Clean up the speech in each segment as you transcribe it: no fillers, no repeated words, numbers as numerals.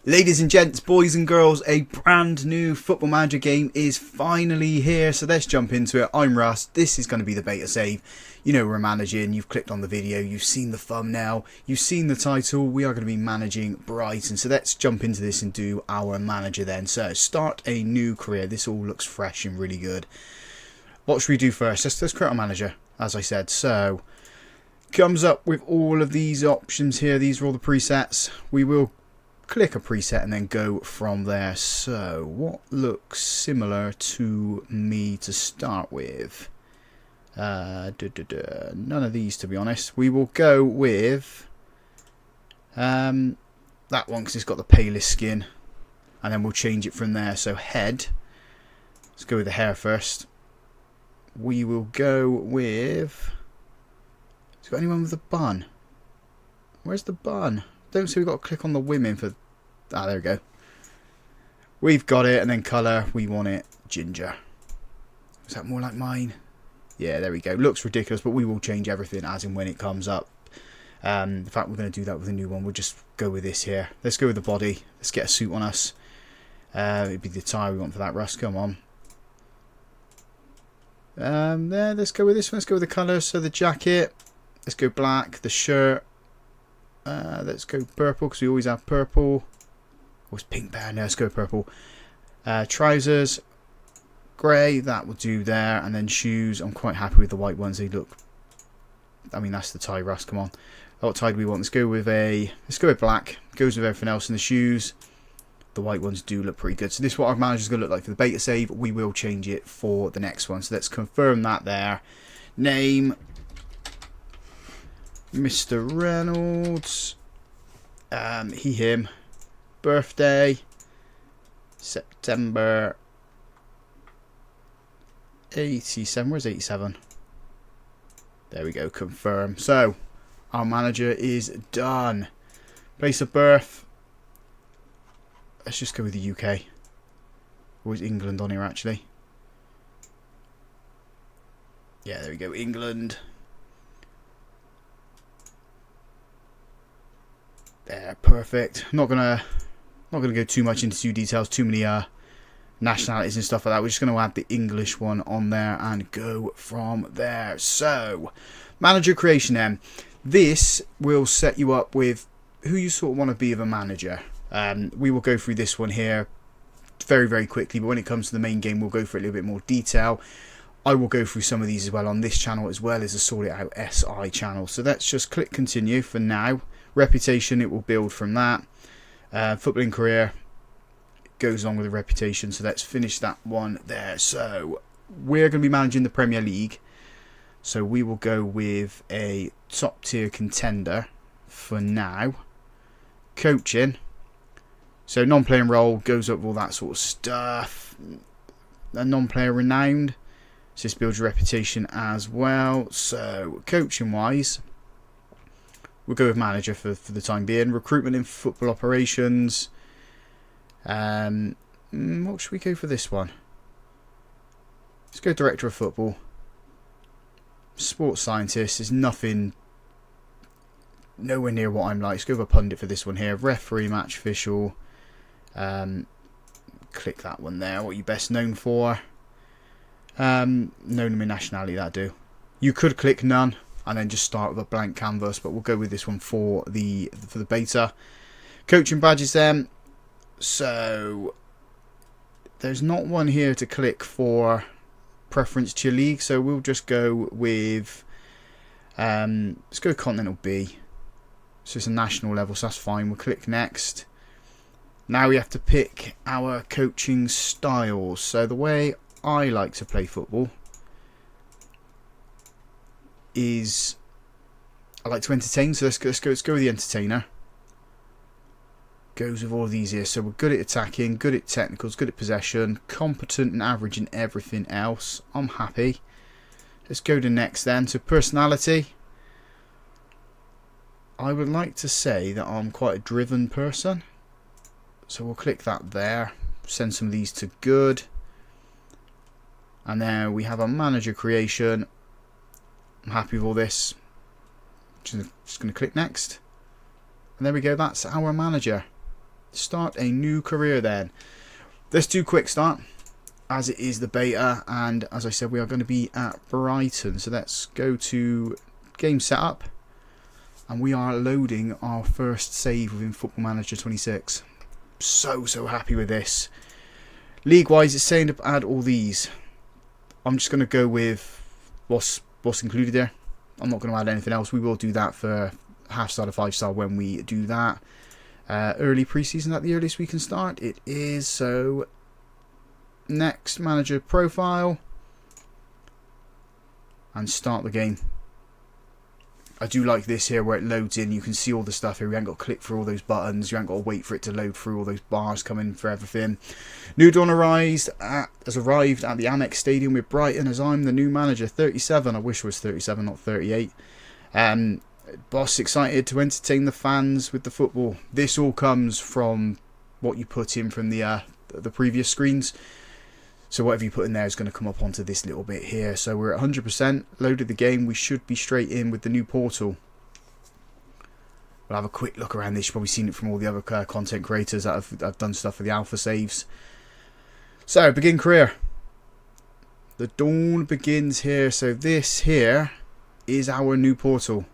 Ladies and gents, boys and girls, a brand new Football Manager game is finally here, so let's jump into it. I'm Russ, this is going to be the beta save. You know we're managing, you've clicked on the video, you've seen the thumbnail, you've seen the title. We are going to be managing Brighton, so let's jump into this and do our manager then. So, start a new career. This all looks fresh and really good. What should we do first? Let's create our manager, as I said. So, comes up with all of these options here. These are all the presets. We will click a preset and then go from there. So what looks similar to me to start with? None of these, to be honest. We will go with that one because it's got the palest skin, and then we'll change it from there. So head, let's go with the hair first. We will go with, has got anyone with a bun? Where's the bun? Don't see we've got to click on the women for... Ah, there we go. We've got it, and then colour, we want it ginger. Is that more like mine? Yeah, there we go. Looks ridiculous, but we will change everything as and when it comes up. In fact, we're going to do that with a new one. We'll just go with this here. Let's go with the body. Let's get a suit on us. It'd be the tie we want for that, Russ. Come on. There, let's go with this one. Let's go with the colour. So the jacket. Let's go black. The shirt. Let's go purple because we always have purple. Oh, it's pink there. No, let's go purple. Trousers, grey. That will do there. And then shoes. I'm quite happy with the white ones. They look. I mean, that's the tie, Russ. Come on. What tie do we want? Let's go with black. Goes with everything else in the shoes. The white ones do look pretty good. So this is what our manager's going to look like for the beta save. We will change it for the next one. So let's confirm that there. Name, Mr. Reynolds, he, him, birthday, September 87, where's 87? There we go, confirm. So, our manager is done. Place of birth, let's just go with the UK. Or is England on here actually? Yeah, there we go, England. There, perfect. Not gonna go too much into details, too many nationalities and stuff like that. We're just gonna add the English one on there and go from there. So, manager creation then. This will set you up with who you sort of want to be of a manager. We will go through this one here very, very quickly, but when it comes to the main game, we'll go for a little bit more detail. I will go through some of these as well on this channel, as well as a Sort It Out SI channel. So let's just click continue for now. Reputation, it will build from that. Footballing career goes along with the reputation, so let's finish that one there. So we're going to be managing the Premier League, so we will go with a top tier contender for now. Coaching, so non-playing role goes up with all that sort of stuff. A non-player renowned, so this builds your reputation as well. So coaching wise, we'll go with manager for the time being. Recruitment in football operations. What should we go for this one? Let's go director of football. Sports scientist is nothing, nowhere near what I'm like. Let's go with a pundit for this one here. Referee, match official. Click that one there. What are you best known for? Known in nationality, that'll do. You could click none and then just start with a blank canvas, but we'll go with this one for the beta. Coaching badges then. So there's not one here to click for preference to your league, so we'll just go with let's go Continental B. So it's a national level, so that's fine. We'll click next. Now we have to pick our coaching styles. So the way I like to play football is I like to entertain, so let's go with the entertainer. Goes with all of these here. So we're good at attacking, good at technicals, good at possession, competent and average in everything else. I'm happy. Let's go to next then. So personality, I would like to say that I'm quite a driven person, so we'll click that there. Send some of these to good, and there we have a manager creation. I'm happy with all this. Just going to click next. And there we go, that's our manager. Start a new career then. Let's do quick start, as it is the beta, and as I said, we are going to be at Brighton. So let's go to game setup, and we are loading our first save within Football Manager 26. So happy with this. League wise, it's saying to add all these. I'm just going to go with what's included there. I'm not going to add anything else. We will do that for half star to 5 star when we do that. Early preseason at the earliest we can start. It is. So next, manager profile, and start the game. I do like this here where it loads in. You can see all the stuff here. You haven't got to click through all those buttons. You haven't got to wait for it to load through all those bars coming for everything. New Dawn has arrived at the Amex Stadium with Brighton as I'm the new manager. 37. I wish it was 37, not 38. Boss excited to entertain the fans with the football. This all comes from what you put in from the previous screens. So whatever you put in there is going to come up onto this little bit here. So we're at 100%, loaded the game. We should be straight in with the new portal. We'll have a quick look around this. You've probably seen it from all the other content creators that have done stuff for the alpha saves. So, begin career. The dawn begins here. So this here is our new portal.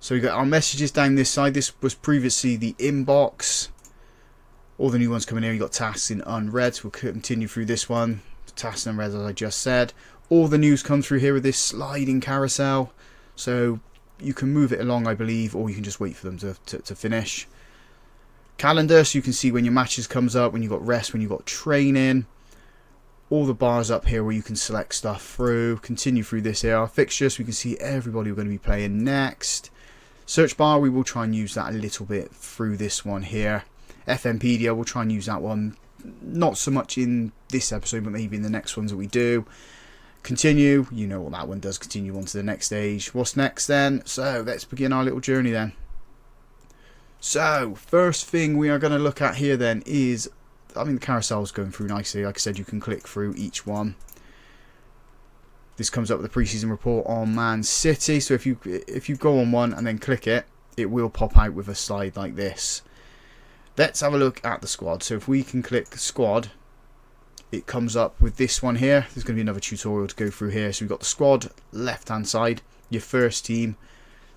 So we got our messages down this side. This was previously the inbox. All the new ones coming here. You got tasks in unread. So we'll continue through this one. Tasks in unread, as I just said. All the news come through here with this sliding carousel. So you can move it along, I believe, or you can just wait for them to finish. Calendar, so you can see when your matches comes up, when you've got rest, when you've got training. All the bars up here where you can select stuff through. Continue through this here. Our fixtures, so we can see everybody we're going to be playing next. Search bar, we will try and use that a little bit through this one here. FMpedia, we'll try and use that one. Not so much in this episode, but maybe in the next ones that we do. Continue, you know what that one does. Continue on to the next stage. What's next then? So let's begin our little journey then. So first thing we are going to look at here then is, I mean, the carousel's going through nicely. Like I said, you can click through each one. This comes up with the preseason report on Man City. So if you go on one and then click it, it will pop out with a slide like this. Let's have a look at the squad. So if we can click squad, it comes up with this one here. There's going to be another tutorial to go through here. So we've got the squad, left hand side, your first team,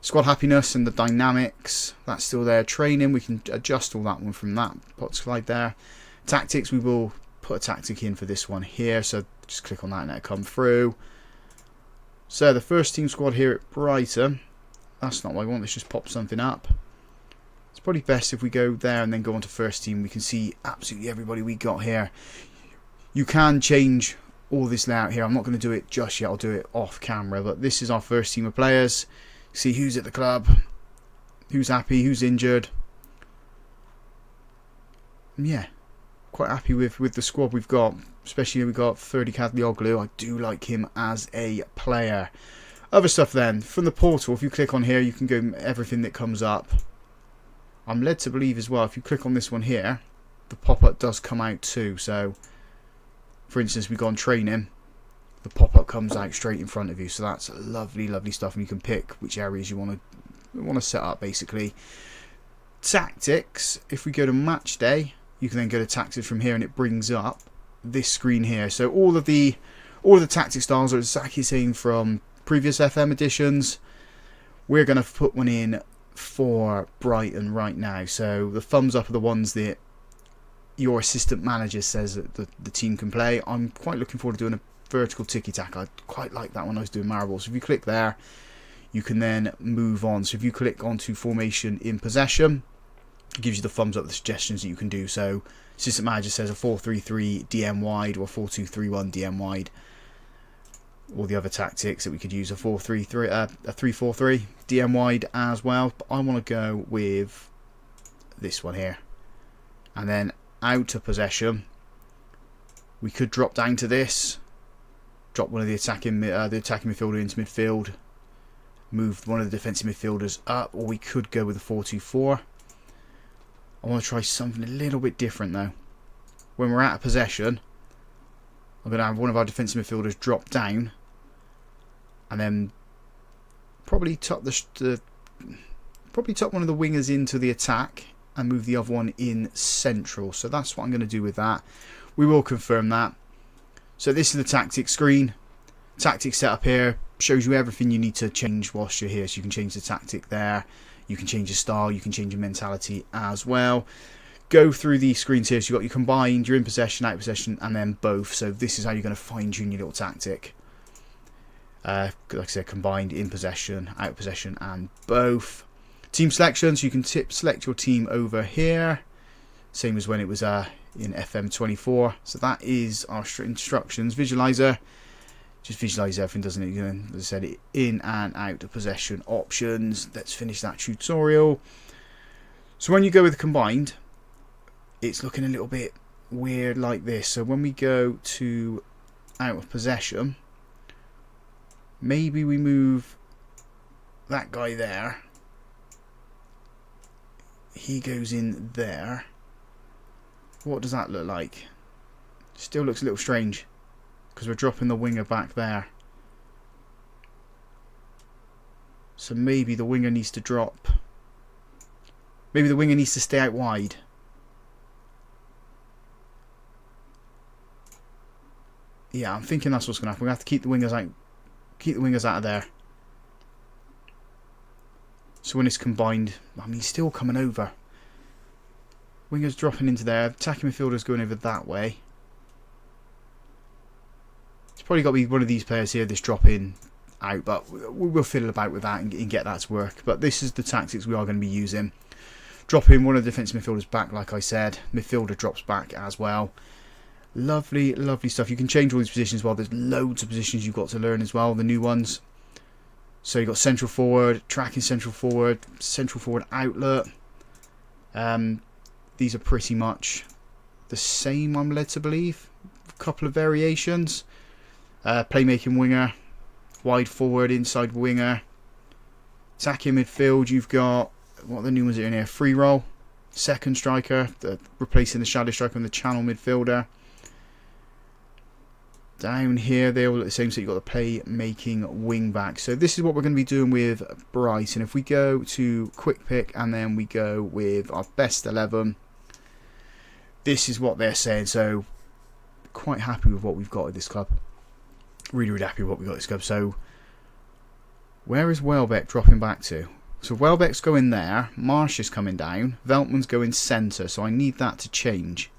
squad happiness and the dynamics. That's still there. Training, we can adjust all that one from that pot slide there. Tactics, we will put a tactic in for this one here. So just click on that and it'll come through. So the first team squad here at Brighton. That's not what I want. Let's just pop something up. It's probably best if we go there and then go on to first team. We can see absolutely everybody we got here. You can change all this layout here. I'm not going to do it just yet. I'll do it off camera. But this is our first team of players. See who's at the club, who's happy, who's injured. And yeah, quite happy with the squad we've got. Especially we've got 30 Kadlioglu. I do like him as a player. Other stuff then. From the portal, if you click on here, you can go everything that comes up. I'm led to believe as well, if you click on this one here, the pop-up does come out too. So, for instance, we go on training, the pop-up comes out straight in front of you. So that's lovely, lovely stuff. And you can pick which areas you want to set up, basically. Tactics, if we go to match day, you can then go to tactics from here and it brings up this screen here. So all of the tactic styles are exactly the same from previous FM editions. We're going to put one in for Brighton right now. So the thumbs up are the ones that your assistant manager says that the team can play. I'm quite looking forward to doing a vertical tiki-taka. I quite like that when I was doing Maribor. So if you click there, you can then move on. So if you click onto formation in possession, it gives you the thumbs up, the suggestions that you can do. So assistant manager says a 4-3-3 DM wide or 4-2-3-1 DM wide. All the other tactics that we could use, a 4-3-3, a 3-4-3 DM wide as well. But I want to go with this one here, and then out of possession, we could drop down to this, drop one of the attacking midfielder into midfield, move one of the defensive midfielders up, or we could go with a 4-2-4. I want to try something a little bit different though. When we're out of possession, I'm going to have one of our defensive midfielders drop down, and then probably tuck one of the wingers into the attack, and move the other one in central. So that's what I'm going to do with that. We will confirm that. So this is the tactics screen. Tactics setup here shows you everything you need to change whilst you're here. So you can change the tactic there. You can change your style. You can change your mentality as well. Go through these screens here. So you've got your combined, your in possession, out of possession, and then both. So this is how you're going to fine tune your little tactic. Like I said, combined, in possession, out of possession, and both. Team selection, so you can select your team over here. Same as when it was in FM24. So that is our instructions. Visualizer. Just visualize everything, doesn't it? As I said, in and out of possession options. Let's finish that tutorial. So when you go with combined, it's looking a little bit weird like this. So when we go to out of possession, maybe we move that guy there. He goes in there. What does that look like? Still looks a little strange because we're dropping the winger back there. So maybe the winger needs to drop. Maybe the winger needs to stay out wide. Yeah, I'm thinking that's what's going to happen. We're going to have to keep the wingers out. Keep the wingers out of there. So when it's combined, I mean, he's still coming over. Wingers dropping into there. Attacking midfielders going over that way. It's probably got to be one of these players here that's dropping out, but we'll fiddle about with that and get that to work. But this is the tactics we are going to be using. Dropping one of the defensive midfielders back, like I said. Midfielder drops back as well. Lovely, lovely stuff. You can change all these positions as well. There's loads of positions you've got to learn as well, the new ones. So you've got central forward, tracking central forward outlet. These are pretty much the same, I'm led to believe. A couple of variations. Playmaking winger, wide forward, inside winger. Attacking midfield, you've got, what are the new ones in here? Free roll, second striker, replacing the shadow striker and the channel midfielder. Down here, they all look the same, so you've got the playmaking wing back. So this is what we're going to be doing with Brighton. If we go to quick pick and then we go with our best 11, this is what they're saying. So quite happy with what we've got at this club. Really, really happy with what we've got at this club. So where is Welbeck dropping back to? So Welbeck's going there. Marsh is coming down. Veltman's going centre. So I need that to change.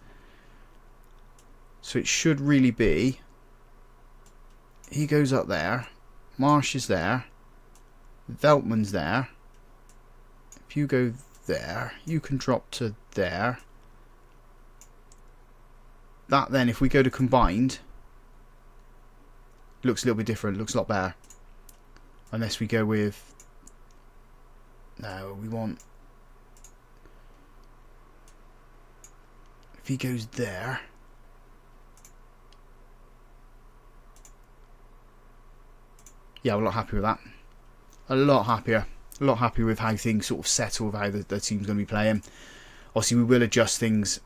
So it should really be... He goes up there. Marsh is there. Veltman's there. If you go there, you can drop to there. That then, if we go to combined, looks a little bit different. Looks a lot better. Unless we go with... No, we want... If he goes there... Yeah, I'm a lot happy with that. A lot happier. A lot happier with how things sort of settle, with how the team's going to be playing. Obviously, we will adjust things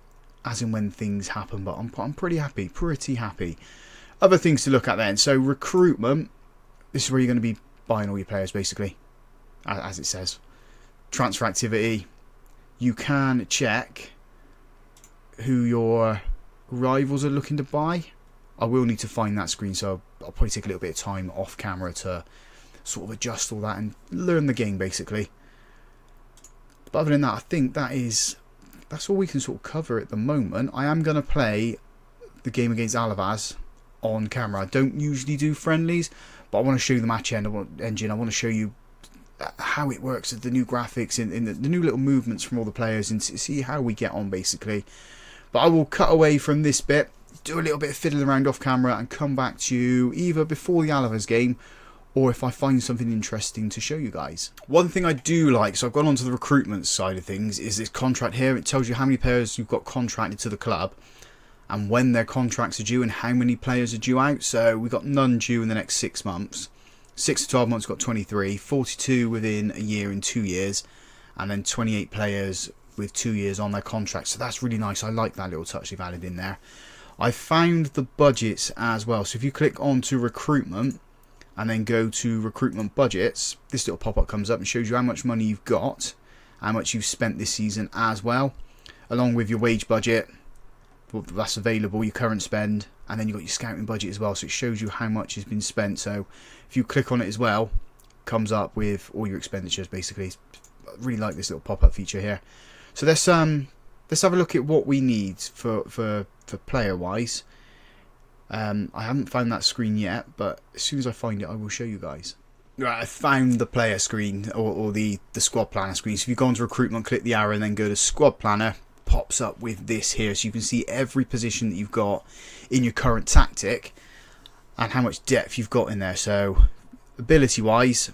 as and when things happen, but I'm pretty happy. Pretty happy. Other things to look at then. So, recruitment. This is where you're going to be buying all your players, basically. As it says. Transfer activity. You can check who your rivals are looking to buy. I will need to find that screen, so I'll probably take a little bit of time off camera to sort of adjust all that and learn the game, basically. But other than that, I think that's all we can sort of cover at the moment. I am going to play the game against Alavaz on camera. I don't usually do friendlies, but I want to show you the match engine. I want to show you how it works, the new graphics, in the new little movements from all the players, and see how we get on, basically. But I will cut away from this bit, do a little bit of fiddling around off camera, and come back to you either before the Alavaz game, or if I find something interesting to show you guys. One thing I do like, so I've gone on to the recruitment side of things, is this contract here. It tells you how many players you've got contracted to the club, and when their contracts are due, and how many players are due out. So we've got none due in the next 6 months. 6 to 12 months, we've got 23, 42 within a year and 2 years, and then 28 players with 2 years on their contracts. So that's really nice. I like that little touch they've added in there. I found the budgets as well. So if you click on to recruitment and then go to recruitment budgets, this little pop-up comes up and shows you how much money you've got how much you've spent this season as well, along with your wage budget that's available, your current spend, and then you've got your scouting budget as well, so it shows you how much has been spent. So if you click on it as well, it comes up with all your expenditures basically. I really like this little pop-up feature here. So let's have a look at what we need for player wise. I haven't found that screen yet, but as soon as I find it I will show you guys. Right, I found the player screen, or the squad planner screen. So if you go onto recruitment, click the arrow and then go to squad planner, pops up with this here, so you can see every position that you've got in your current tactic and how much depth you've got in there. So ability wise,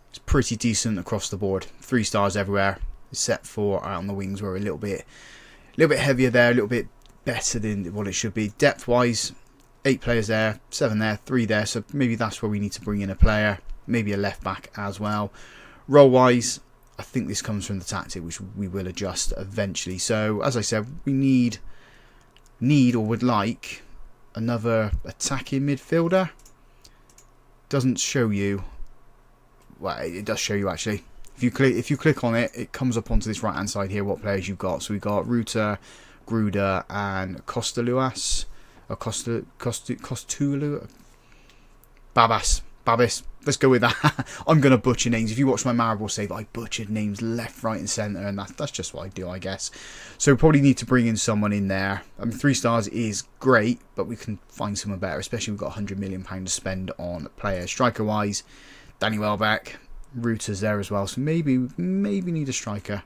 it's pretty decent across the board. 3 stars everywhere, except for out on the wings where we're a little bit heavier there, a little bit better than what it should be. Depth wise, 8 players there, 7 there, 3 there, so maybe that's where we need to bring in a player, maybe a left back as well. Role wise, I think this comes from the tactic, which we will adjust eventually. So as I said, we need or would like another attacking midfielder. Doesn't show you, well, it does show you actually. If you click on it, it comes up onto this right hand side here what players you've got. So we've got Ruta, Gruda and Costaluas, or Costulu, Babis. Let's go with that. I'm going to butcher names. If you watch my Maribor save, I butchered names left, right and centre, and that's just what I do, I guess. So we probably need to bring in someone in there. I mean, 3 stars is great, but we can find someone better, especially we've got £100 million to spend on players. Striker-wise, Danny Welbeck, Ruta's there as well, so maybe need a striker.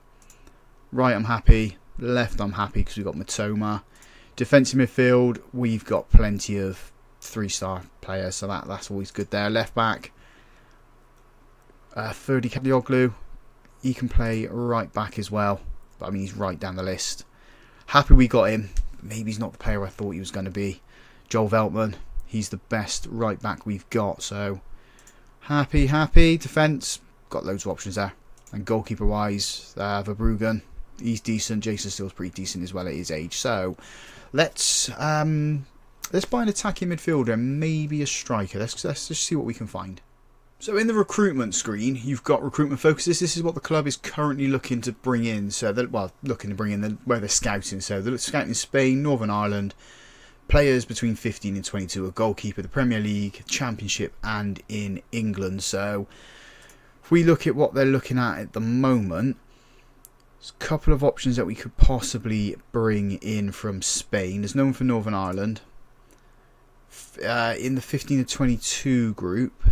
Right, I'm happy. Left, I'm happy because we've got Matoma. Defensive midfield, we've got plenty of 3-star players, so that's always good there. Left back, 30 Kadioglu, he can play right back as well, but I mean he's right down the list. Happy we got him. Maybe he's not the player I thought he was going to be. Joel Veltman, he's the best right back we've got, so happy. Defence, got loads of options there. And goalkeeper wise, Verbruggen, he's decent. Jason Steele's pretty decent as well at his age. So let's buy an attacking midfielder and maybe a striker. Let's just see what we can find. So in the recruitment screen, you've got recruitment focuses. This is what the club is currently looking to bring in. So looking to bring in where they're scouting. So they're scouting Spain, Northern Ireland, players between 15 and 22, a goalkeeper, the Premier League, Championship, and in England. So if we look at what they're looking at the moment, there's a couple of options that we could possibly bring in from Spain. There's no one for Northern Ireland. In the 15 to 22 group,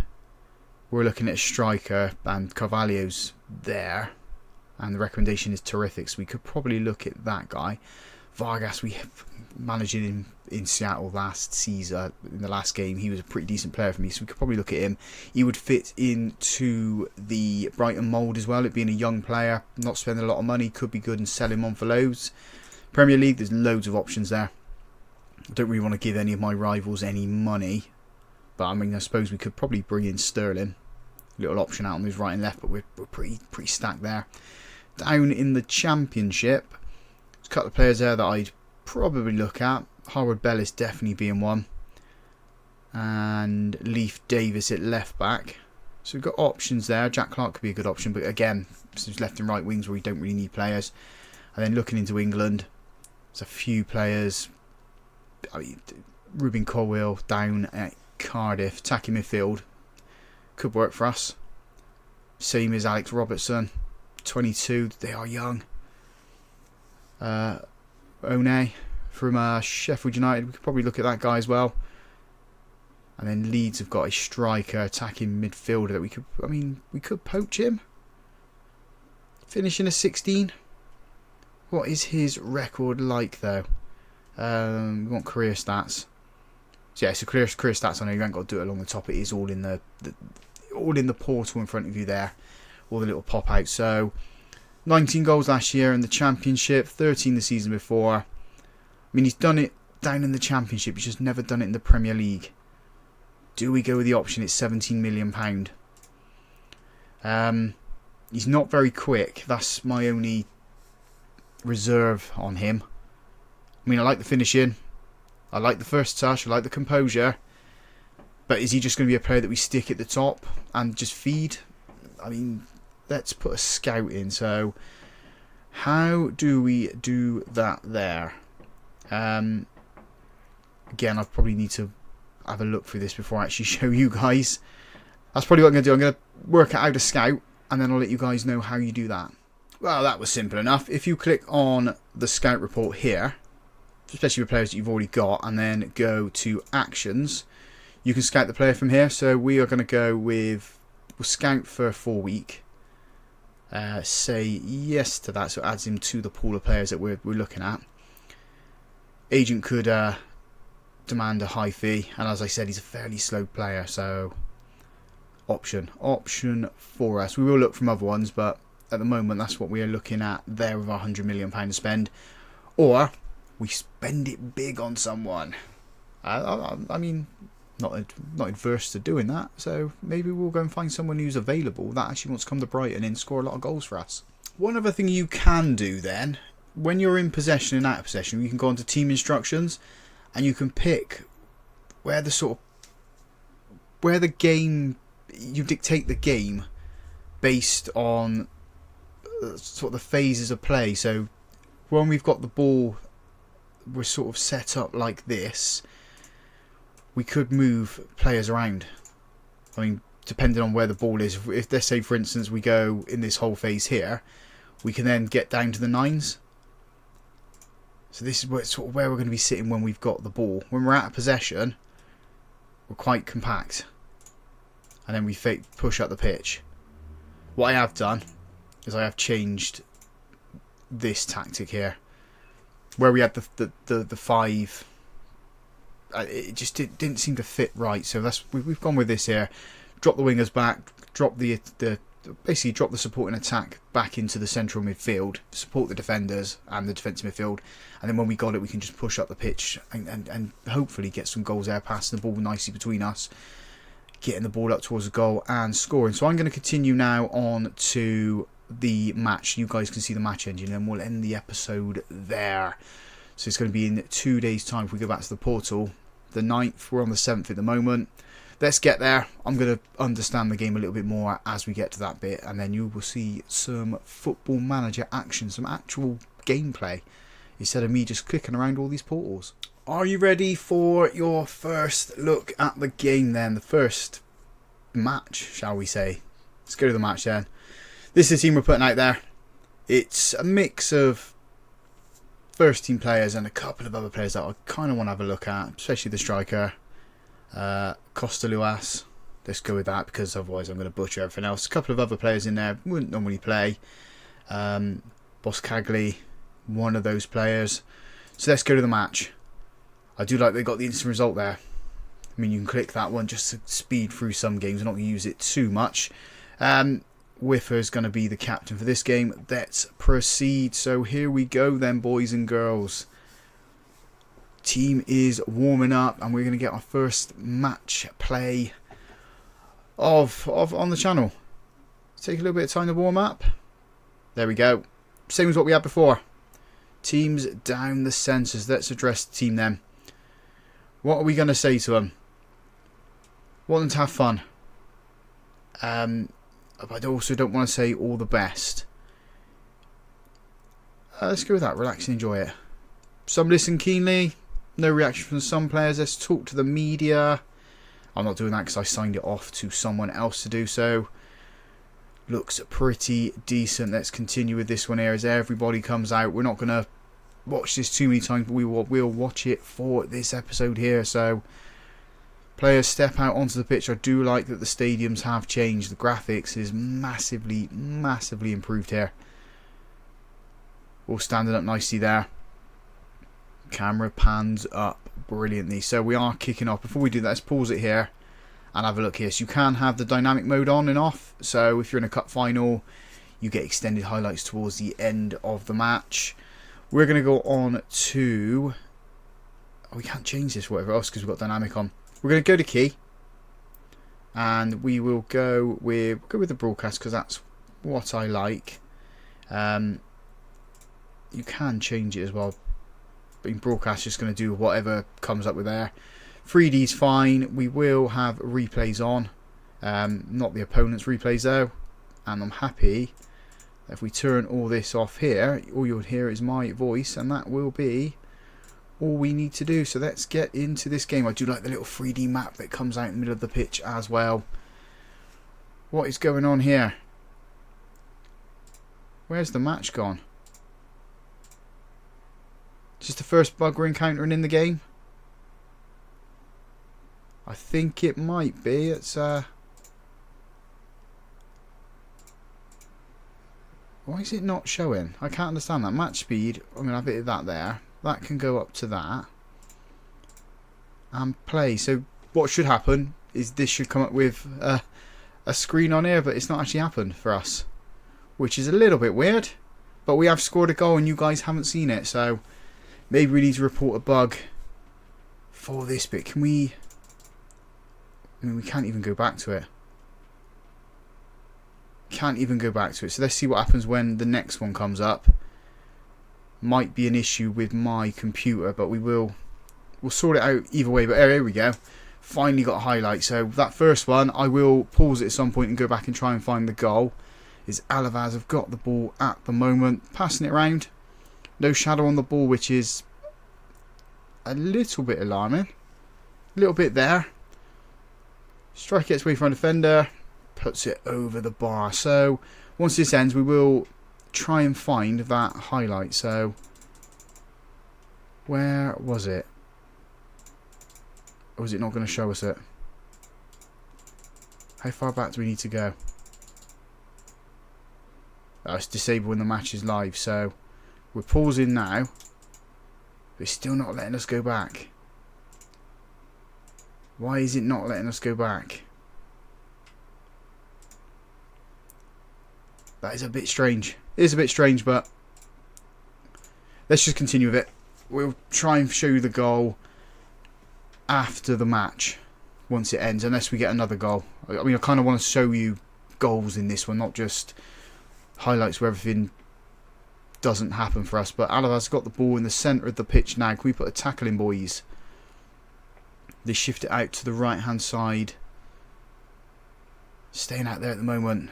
we're looking at a striker, and Carvalho's there, and the recommendation is terrific, so we could probably look at that guy. Vargas, we managed him in Seattle last season. In the last game, he was a pretty decent player for me, so we could probably look at him. He would fit into the Brighton mould as well. It being a young player, not spending a lot of money, could be good and sell him on for loads. Premier League, there's loads of options there. I don't really want to give any of my rivals any money, but I mean, I suppose we could probably bring in Sterling. Little option out on his right and left, but we're pretty stacked there. Down in the Championship, there's a couple of players there that I'd probably look at. Harwood Bellis definitely being one, and Leif Davis at left back. So we've got options there. Jack Clark could be a good option, but again, there's left and right wings where we don't really need players. And then looking into England, there's a few players. I mean, Ruben Colwill down at Cardiff, attacking midfield, could work for us. Same as Alex Robertson, 22. They are young. One from Sheffield United, we could probably look at that guy as well. And then Leeds have got a striker, attacking midfielder that we could poach him. Finishing a 16. What is his record like though? We want career stats. So yeah, so career stats. I know you haven't got to do it along the top. It is all in the portal in front of you there. All the little pop outs. So 19 goals last year in the Championship, 13 the season before. I mean, he's done it down in the Championship. He's just never done it in the Premier League. Do we go with the option? It's £17 million. He's not very quick. That's my only reserve on him. I mean, I like the finishing. I like the first touch. I like the composure. But is he just going to be a player that we stick at the top and just feed? I mean, let's put a scout in. So How do we do that there? Again, I probably need to have a look through this before I actually show you guys. That's probably what I'm going to do. I'm going to work out how to scout, and then I'll let you guys know how you do that. Well, that was simple enough. If you click on the scout report here, especially with players that you've already got, and then go to actions, you can scout the player from here. So we are going to go with, we'll scout for 4 week. Say yes to that, so it adds him to the pool of players that we're looking at. Agent could demand a high fee, and as I said, he's a fairly slow player, so option for us. We will look from other ones, but at the moment that's what we are looking at there with our £100 million to spend. Or we spend it big on someone. I mean, not adverse to doing that, so maybe we'll go and find someone who's available that actually wants to come to Brighton and score a lot of goals for us. One other thing you can do then, when you're in possession and out of possession, you can go onto team instructions and you can pick where the game, you dictate the game based on sort of the phases of play. So when we've got the ball, we're sort of set up like this, we could move players around. I mean, depending on where the ball is. If let's say, for instance, we go in this whole phase here, we can then get down to the 9s. So this is sort of where we're going to be sitting when we've got the ball. When we're out of possession, we're quite compact. And then we push up the pitch. What I have done is I have changed this tactic here. Where we had the 5... it just didn't seem to fit right, so we've gone with this here. Drop the wingers back, basically drop the supporting attack back into the central midfield, support the defenders and the defensive midfield, and then when we got it, we can just push up the pitch and hopefully get some goals there, passing the ball nicely between us, getting the ball up towards the goal and scoring. So I'm going to continue now on to the match. You guys can see the match engine, and we'll end the episode there. So it's going to be in 2 days' time if we go back to the portal. The 9th, we're on the 7th at the moment. Let's get there. I'm going to understand the game a little bit more as we get to that bit, and then you will see some Football Manager action, some actual gameplay, instead of me just clicking around all these portals. Are you ready for your first look at the game then? The first match, shall we say. Let's go to the match then. This is the team we're putting out there. It's a mix of first team players and a couple of other players that I kind of want to have a look at, especially the striker, Costa Luas. Let's go with that because otherwise I'm going to butcher everything else. A couple of other players in there wouldn't normally play. Boskagli, one of those players. So let's go to the match. I do like they got the instant result there. I mean, you can click that one just to speed through some games. I'm not going to use it too much. Whiffer's going to be the captain for this game. Let's proceed. So here we go then, boys and girls. Team is warming up, and we're going to get our first match play on the channel. Take a little bit of time to warm up. There we go. Same as what we had before. Teams down the centres. Let's address the team then. What are we going to say to them? Want them to have fun. I also don't want to say all the best. Let's go with that. Relax and enjoy it. Some listen keenly. No reaction from some players. Let's talk to the media. I'm not doing that because I signed it off to someone else to do so. Looks pretty decent. Let's continue with this one here as everybody comes out. We're not going to watch this too many times, but we'll watch it for this episode here. So players step out onto the pitch. I do like that the stadiums have changed. The graphics is massively improved here. All standing up nicely there. Camera pans up brilliantly. So we are kicking off. Before we do that, let's pause it here and have a look here. So you can have the dynamic mode on and off. So if you're in a cup final, you get extended highlights towards the end of the match. We're going to go on to... Oh, we can't change this whatever else because we've got dynamic on. We're going to go to key. And we will go with the broadcast because that's what I like. You can change it as well. But broadcast just going to do whatever comes up with there. 3D's fine. We will have replays on. Not the opponent's replays though. And I'm happy If we turn all this off here, all you'll hear is my voice, and that will be all we need to do. So let's get into this game. I do like the little 3D map that comes out in the middle of the pitch as well. What is going on here? Where's the match gone? Just the first bug we're encountering in the game? I think it might be. It's why is it not showing? I can't understand that. Match speed, I'm going to have it at that there. That can go up to that. And play. So what should happen is this should come up with a screen on here, but it's not actually happened for us, which is a little bit weird. But we have scored a goal and you guys haven't seen it, so maybe we need to report a bug for this bit. Can we... I mean, we can't even go back to it. Can't even go back to it. So let's see what happens when the next one comes up. Might be an issue with my computer, but we'll sort it out either way. But here we go. Finally got a highlight. So that first one, I will pause it at some point and go back and try and find the goal. Is Alavaz have got the ball at the moment, passing it around. No shadow on the ball, which is a little bit alarming. A little bit there. Strike gets away from a defender, puts it over the bar. So once this ends, we will try and find that highlight. So where was it? Or is it not going to show us it? How far back do we need to go? Oh, it's disabled when the match is live, so we're pausing now. But it's still not letting us go back. Why is it not letting us go back? That is a bit strange. It is a bit strange, but let's just continue with it. We'll try and show you the goal after the match, once it ends, unless we get another goal. I mean, I kind of want to show you goals in this one, not just highlights where everything doesn't happen for us. But Alavaz got the ball in the centre of the pitch now. Can we put a tackle in, boys? They shift it out to the right hand side. Staying out there at the moment.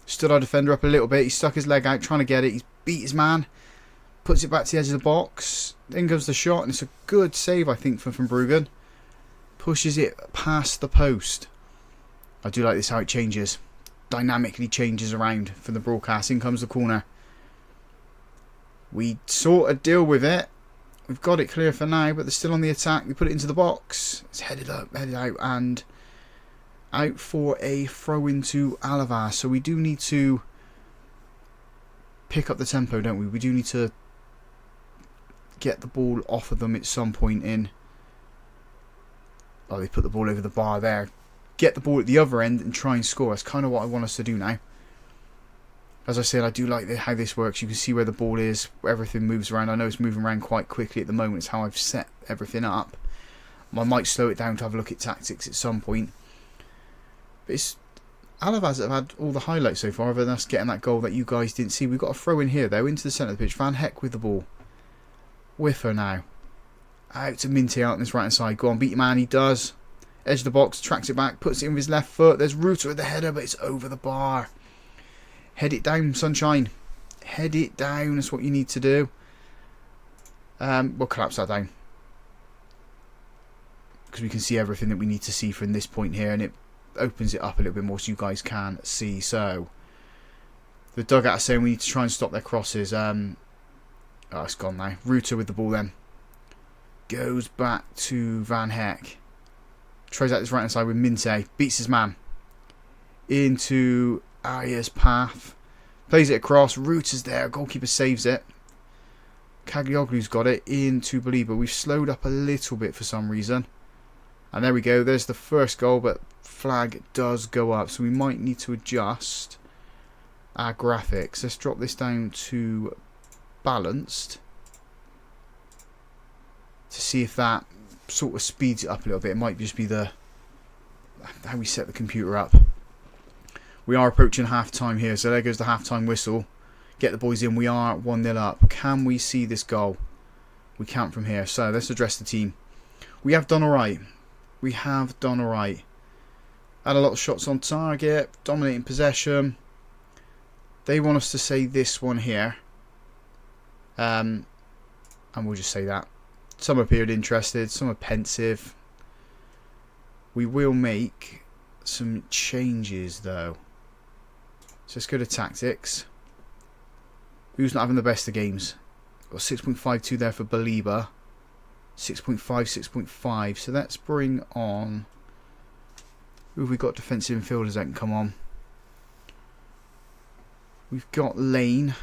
Stood our defender up a little bit. He stuck his leg out trying to get it. He's beat his man. Puts it back to the edge of the box. Then goes the shot, and it's a good save, I think, from Bruggen. Pushes it past the post. I do like this, how it changes. Dynamically changes around for the broadcast. In comes the corner. We sort of deal with it. We've got it clear for now, but they're still on the attack. We put it into the box. It's headed up, headed out, and out for a throw into Alavaz. So we do need to pick up the tempo, don't we? We do need to get the ball off of them at some point in. Oh, they put the ball over the bar there. Get the ball at the other end and try and score. That's kind of what I want us to do now. As I said, I do like how this works. You can see where the ball is, where everything moves around. I know it's moving around quite quickly at the moment. It's how I've set everything up. I might slow it down to have a look at tactics at some point. But it's Alavaz that have had all the highlights so far, other than us getting that goal that you guys didn't see. We've got a throw in here, though, into the centre of the pitch. Van Heck with the ball. Whiffer now. Out to Minty out on his right hand side. Go on, beat your man. He does. Edge of the box, tracks it back, puts it in with his left foot. There's Ruta with the header, but it's over the bar. Head it down, sunshine. Head it down. That's what you need to do. We'll collapse that down, because we can see everything that we need to see from this point here, and it opens it up a little bit more so you guys can see. So the dugout is saying we need to try and stop their crosses. Oh, it's gone now. Ruta with the ball then. Goes back to Van Heck. Tries out his right hand side with Minte. Beats his man. Into Arya's path. Plays it across. Ruta's there. Goalkeeper saves it. Caglioglu's got it into Baliba. We've slowed up a little bit for some reason. And there we go. There's the first goal, but flag does go up. So we might need to adjust our graphics. Let's drop this down to balanced to see if that sort of speeds it up a little bit. It might just be how we set the computer up. We are approaching half time here, so there goes the half time whistle. Get the boys in. We are 1-0 up. Can we see this goal? We can't from here, so let's address the team. We have done alright. We have done alright. Had a lot of shots on target, dominating possession. They want us to say this one here. And we'll just say that. Some appeared interested, some are pensive. We will make some changes though. So let's go to tactics. Who's not having the best of games? Got 6.52 there for Belieber. 6.5, 6.5. So let's bring on... Who have we got defensive infielders that can come on? We've got Lane.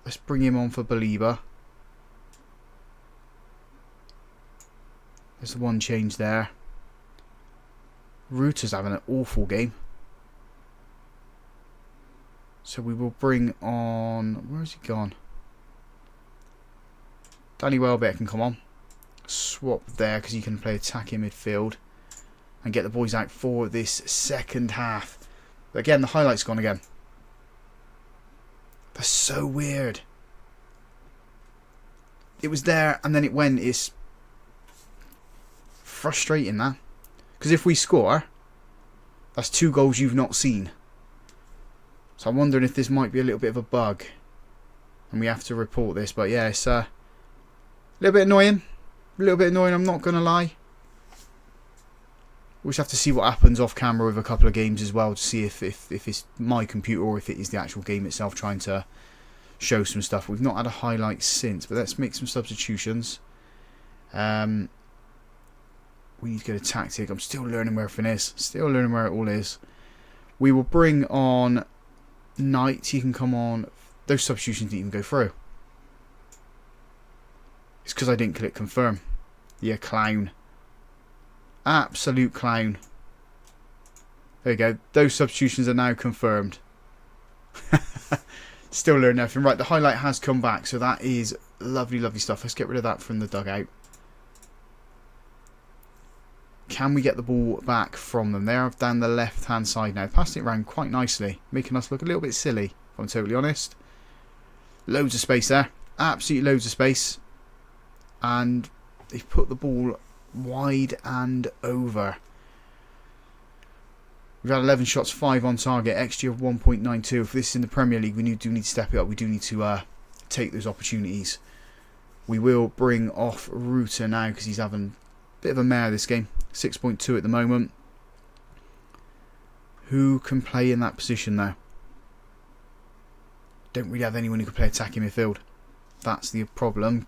Let's bring him on for Belieber. There's the one change there. Router's having an awful game. So we will bring on... Where's he gone? Danny Welbeck can come on. Swap there because he can play attacking midfield. And get the boys out for this second half. But again, the highlight's gone again. That's so weird. It was there and then it went. It's frustrating, that. Because if we score, that's 2 goals you've not seen. So I'm wondering if this might be a little bit of a bug. And we have to report this. But yeah, it's a little bit annoying. A little bit annoying, I'm not going to lie. We'll just have to see what happens off camera with a couple of games as well to see if it's my computer or if it is the actual game itself trying to show some stuff. We've not had a highlight since, but let's make some substitutions. We need to get a tactic. I'm still learning where everything is. Still learning where it all is. We will bring on Knight. He can come on. Those substitutions didn't even go through. It's because I didn't click confirm. Yeah, clown. Absolute clown. There you go. Those substitutions are now confirmed. Still learning everything. Right, the highlight has come back, so that is lovely, lovely stuff. Let's get rid of that from the dugout. Can we get the ball back from them? They're down the left-hand side now. Passing it around quite nicely, making us look a little bit silly, if I'm totally honest. Loads of space there. Absolutely loads of space. And they've put the ball wide and over. We've had 11 shots, 5 on target, XG of 1.92. If this is in the Premier League, we do need to step it up. We do need to take those opportunities. We will bring off Router now because he's having a bit of a mare this game. 6.2 at the moment. Who can play in that position now? Don't really have anyone who can play attacking midfield. That's the problem.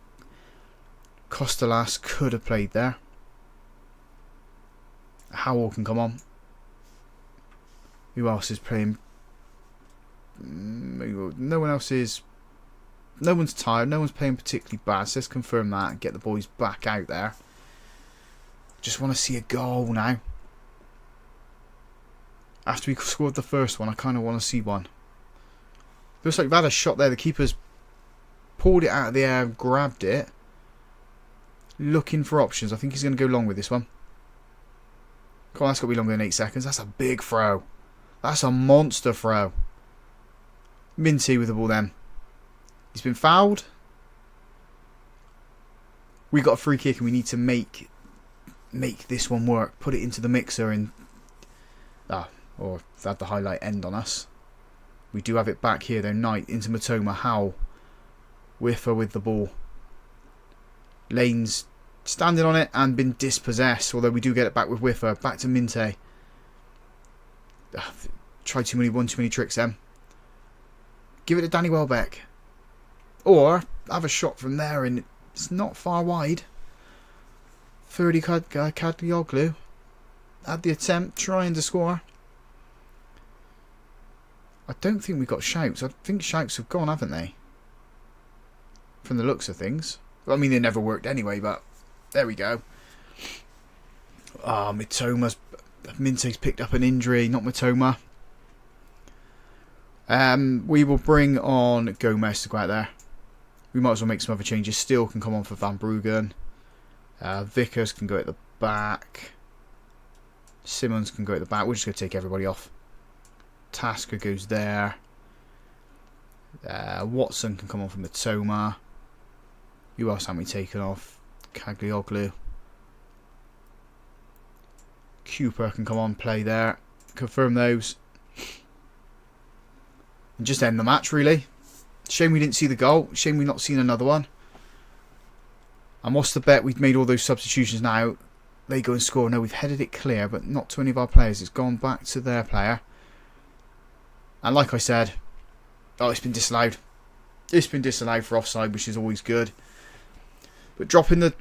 Costalas could have played there. Howell can come on. Who else is playing? No one else is. No one's tired. No one's playing particularly bad. So let's confirm that and get the boys back out there. Just want to see a goal now. After we scored the first one, I kind of want to see one. Looks like we've had a shot there. The keeper's pulled it out of the air, grabbed it. Looking for options. I think he's going to go long with this one. Come on, that's got to be longer than 8 seconds. That's a big throw. That's a monster throw. Minty with the ball then. He's been fouled. We got a free kick and we need to make this one work. Put it into the mixer and... or had the highlight end on us. We do have it back here though. Knight into Matoma. Howell. Whiffer with the ball. Lane's standing on it and been dispossessed. Although we do get it back with Whiffer. Back to Minte. Try too many tricks then. Give it to Danny Welbeck. Or have a shot from there and it's not far wide. 30 Kadlioglu. Had the attempt trying to score. I don't think we got shouts. I think shouts have gone, haven't they? From the looks of things. Well, I mean, they never worked anyway, but there we go. Mitoma's... Minte's picked up an injury, not Matoma. We will bring on Gomez to go out there. We might as well make some other changes. Steele can come on for Van Bruggen. Vickers can go at the back. Simmons can go at the back. We're just going to take everybody off. Tasker goes there. Watson can come on for Matoma. Who else haven't we taken off? Caglioglu. Cooper can come on, play there. Confirm those. and just end the match, really. Shame we didn't see the goal. Shame we've not seen another one. And what's the bet? We've made all those substitutions now. They go and score. No, we've headed it clear, but not to any of our players. It's gone back to their player. And like I said, oh, it's been disallowed. It's been disallowed for offside, which is always good. But dropping the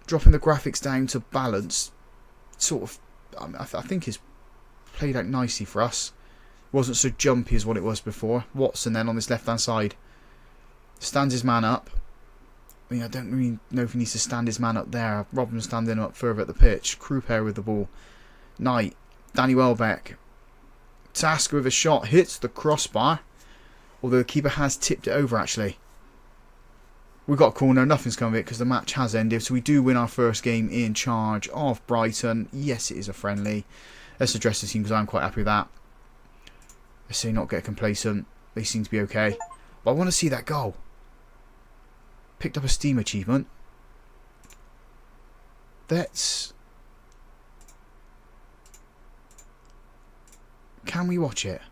graphics down to balance, sort of, I think is played out nicely for us. It wasn't so jumpy as what it was before. Watson then on this left-hand side stands his man up. I mean, I don't really know if he needs to stand his man up there. Robin standing up further at the pitch. Krupa with the ball. Knight. Danny Welbeck. Tasker with a shot. Hits the crossbar. Although the keeper has tipped it over, actually. We've got a corner. Nothing's come of it because the match has ended. So we do win our first game in charge of Brighton. Yes, it is a friendly. Let's address the team because I'm quite happy with that. Let's say not get complacent. They seem to be okay. But I want to see that goal. Picked up a Steam achievement. Can we watch it?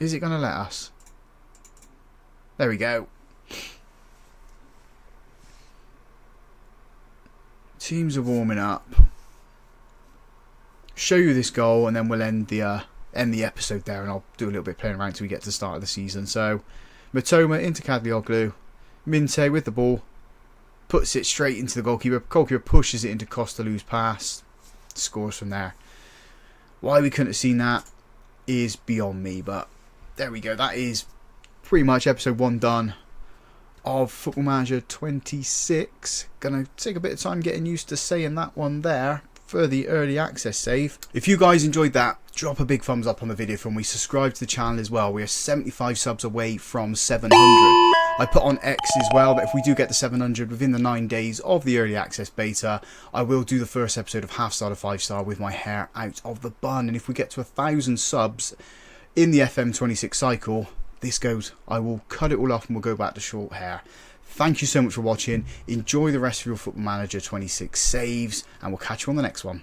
Is it going to let us? There we go. Teams are warming up. Show you this goal and then we'll end the episode there, and I'll do a little bit of playing around till we get to the start of the season. So Matoma into Kadlioglu. Minte with the ball, puts it straight into the goalkeeper. Goalkeeper pushes it into Costalou's pass, scores from there. Why we couldn't have seen that is beyond me, but there we go. That is pretty much episode 1 done of Football Manager 26. Gonna take a bit of time getting used to saying that one there for the early access save. If you guys enjoyed that, drop a big thumbs up on the video for me. Subscribe to the channel as well. We are 75 subs away from 700. I put on X as well that if we do get to 700 within the 9 days of the early access beta, I will do the first episode of Half Star to 5 Star with my hair out of the bun. And if we get to 1,000 subs in the FM26 cycle, this goes. I will cut it all off and we'll go back to short hair. Thank you so much for watching. Enjoy the rest of your Football Manager 26 saves, and we'll catch you on the next one.